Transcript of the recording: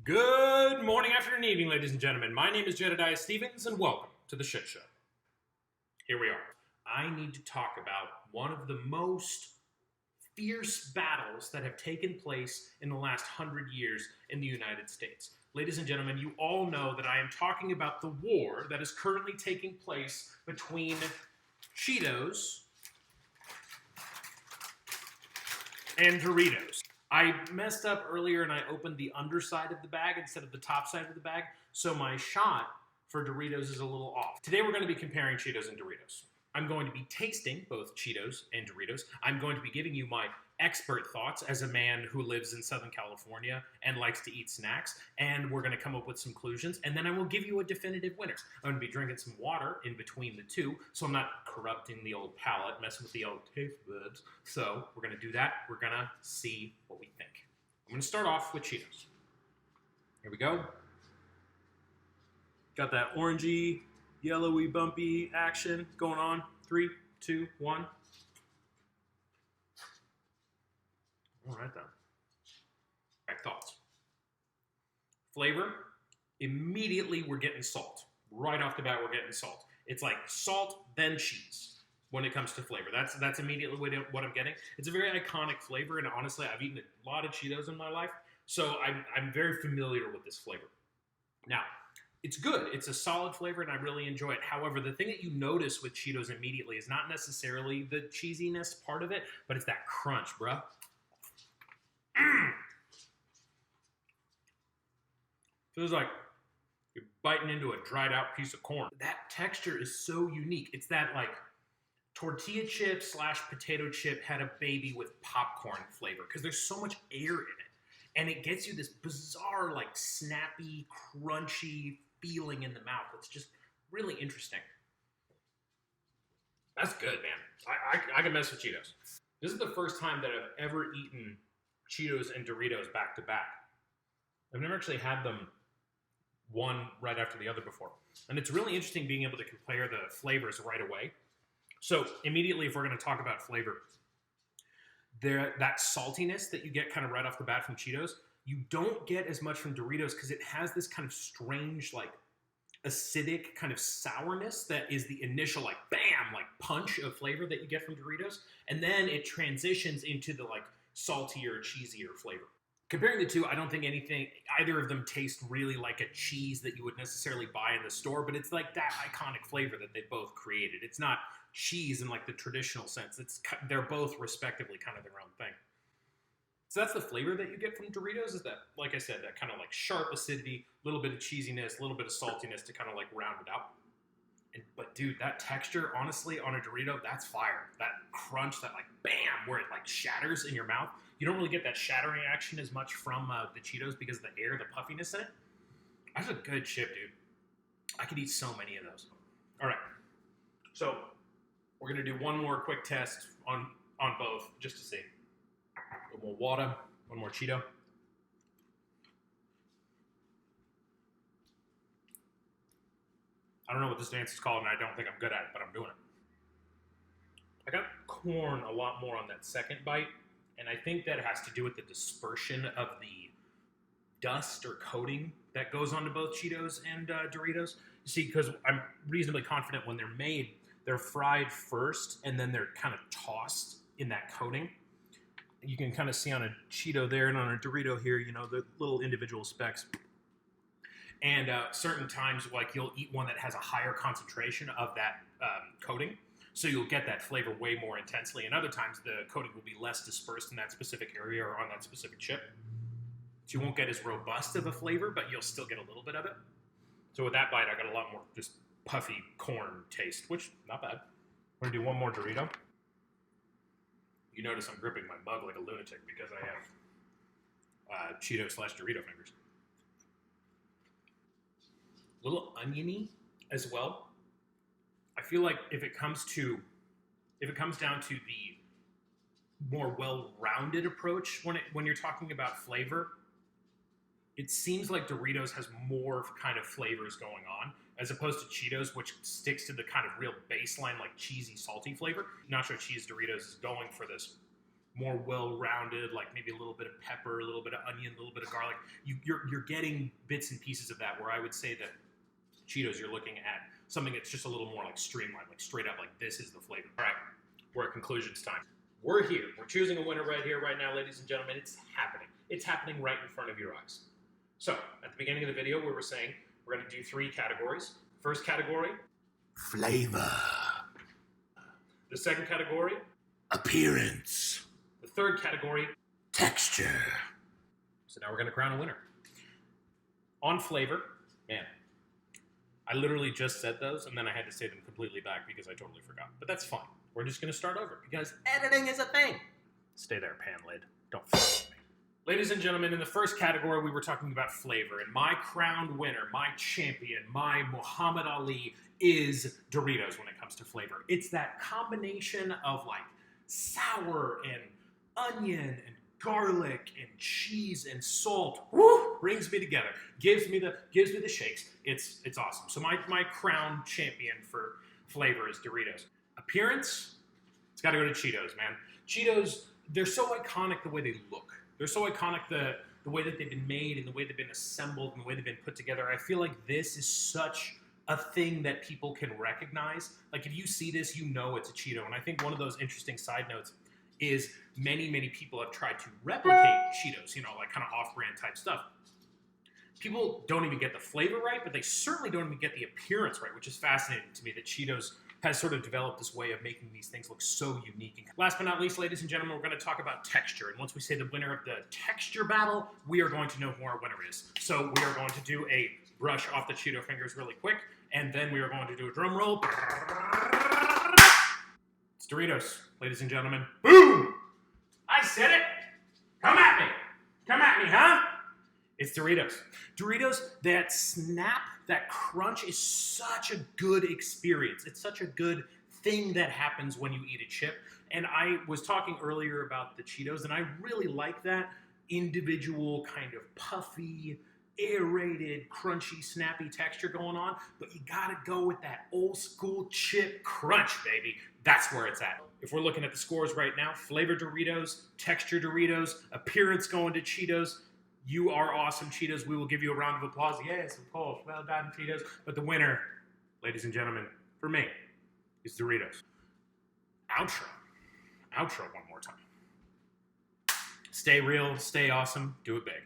Good morning, afternoon, evening, ladies and gentlemen. My name is Jedediah Stevens, and welcome to the Shit Show. Here we are. I need to talk about one of the most fierce battles that have taken place in the last 100 years in the United States. Ladies and gentlemen, you all know that I am talking about the war that is currently taking place between Cheetos and Doritos. I messed up earlier and I opened the underside of the bag instead of the top side of the bag, so my shot for Doritos is a little off. Today we're going to be comparing Cheetos and Doritos. I'm going to be tasting both Cheetos and Doritos. I'm going to be giving you my expert thoughts as a man who lives in Southern California and likes to eat snacks, and we're going to come up with some conclusions, and then I will give you a definitive winner. I'm going to be drinking some water in between the two, so I'm not corrupting the old palate, messing with the old taste buds. So we're going to do that. We're going to see what we think. I'm going to start off with Cheetos. Here we go. Got that orangey, yellowy, bumpy action going on. 3, 2, 1. All right, then. Right, thoughts. Flavor, immediately we're getting salt. Right off the bat, we're getting salt. It's like salt, then cheese when it comes to flavor. That's immediately what I'm getting. It's a very iconic flavor, and honestly, I've eaten a lot of Cheetos in my life, so I'm very familiar with this flavor. Now, it's good. It's a solid flavor, and I really enjoy it. However, the thing that you notice with Cheetos immediately is not necessarily the cheesiness part of it, but it's that crunch, bruh. Feels like you're biting into a dried out piece of corn. That texture is so unique. It's that like tortilla chip / potato chip had a baby with popcorn flavor because there's so much air in it. And it gets you this bizarre, like snappy, crunchy feeling in the mouth. It's just really interesting. That's good, man. I can mess with Cheetos. This is the first time that I've ever eaten Cheetos and Doritos back to back. I've never actually had them one right after the other before. And it's really interesting being able to compare the flavors right away. So immediately, if we're going to talk about flavor, that saltiness that you get kind of right off the bat from Cheetos, you don't get as much from Doritos because it has this kind of strange, like acidic kind of sourness that is the initial like bam, like punch of flavor that you get from Doritos. And then it transitions into the like saltier, cheesier flavor. Comparing the two, I don't think either of them taste really like a cheese that you would necessarily buy in the store, but it's like that iconic flavor that they both created. It's not cheese in like the traditional sense. They're both respectively kind of their own thing. So that's the flavor that you get from Doritos, is that, like I said, that kind of like sharp acidity, a little bit of cheesiness, a little bit of saltiness to kind of like round it out. But dude, that texture, honestly, on a Dorito, that's fire. That crunch, that like bam, where it like shatters in your mouth. You don't really get that shattering action as much from the Cheetos because of the air, the puffiness in it. That's a good chip, dude. I could eat so many of those. All right, so we're gonna do one more quick test on both just to see. A little more water, one more Cheeto. I don't know what this dance is called, and I don't think I'm good at it, but I'm doing it. I got corn a lot more on that second bite, and I think that has to do with the dispersion of the dust or coating that goes onto both Cheetos and Doritos. You see, because I'm reasonably confident when they're made, they're fried first, and then they're kind of tossed in that coating. You can kind of see on a Cheeto there and on a Dorito here, you know, the little individual specks. And certain times, like you'll eat one that has a higher concentration of that coating, so you'll get that flavor way more intensely. And other times, the coating will be less dispersed in that specific area or on that specific chip. So you won't get as robust of a flavor, but you'll still get a little bit of it. So with that bite, I got a lot more just puffy corn taste, which, not bad. We're going to do one more Dorito. You notice I'm gripping my mug like a lunatic because I have Cheeto / Dorito fingers. A little oniony as well. I feel like if it comes down to the more well-rounded approach when you're talking about flavor, it seems like Doritos has more kind of flavors going on as opposed to Cheetos, which sticks to the kind of real baseline like cheesy, salty flavor. Nacho cheese Doritos is going for this more well-rounded, like maybe a little bit of pepper, a little bit of onion, a little bit of garlic. You're getting bits and pieces of that, where I would say that Cheetos, you're looking at something that's just a little more like streamlined, like straight up, like this is the flavor. All right, we're at conclusions time. We're here. We're choosing a winner right here, right now, ladies and gentlemen. It's happening. It's happening right in front of your eyes. So, at the beginning of the video, we were saying we're going to do 3 categories. First category, flavor. The second category, Appearance. the third category, Texture. so now we're going to crown a winner. On flavor, man, I literally just said those, and then I had to say them completely back because I totally forgot. But that's fine. We're just going to start over because editing is a thing. Stay there, pan lid. Don't fuck with me. Ladies and gentlemen, in the first category, we were talking about flavor, and my crowned winner, my champion, my Muhammad Ali is Doritos when it comes to flavor. It's that combination of like sour and onion and garlic and cheese and salt. Woo! Brings me together. Gives me the shakes. It's awesome. So my crowned champion for flavor is Doritos. Appearance, it's got to go to Cheetos, man. Cheetos, they're so iconic the way they look. They're so iconic the way that they've been made and the way they've been assembled and the way they've been put together. I feel like this is such a thing that people can recognize. Like if you see this, you know it's a Cheeto. And I think one of those interesting side notes is many people have tried to replicate Cheetos, you know, like kind of off-brand type stuff. People don't even get the flavor right, but they certainly don't even get the appearance right, which is fascinating to me that Cheetos has sort of developed this way of making these things look so unique. And last but not least, ladies and gentlemen, we're going to talk about texture. And once we say the winner of the texture battle, we are going to know who our winner is. So we are going to do a brush off the Cheeto fingers really quick, and then we are going to do a drum roll. It's Doritos, ladies and gentlemen. Boom! I said it! Come at me! Come at me, huh? It's Doritos. Doritos, that snap, that crunch is such a good experience. It's such a good thing that happens when you eat a chip. And I was talking earlier about the Cheetos, and I really like that individual kind of puffy, aerated, crunchy, snappy texture going on. But you gotta go with that old school chip crunch, baby. That's where it's at. If we're looking at the scores right now, flavor Doritos, texture Doritos, appearance going to Cheetos. You are awesome, Cheetos. We will give you a round of applause. Yes, of course. Well done, Cheetos. But the winner, ladies and gentlemen, for me, is Doritos. Outro. Outro one more time. Stay real, stay awesome, do it big.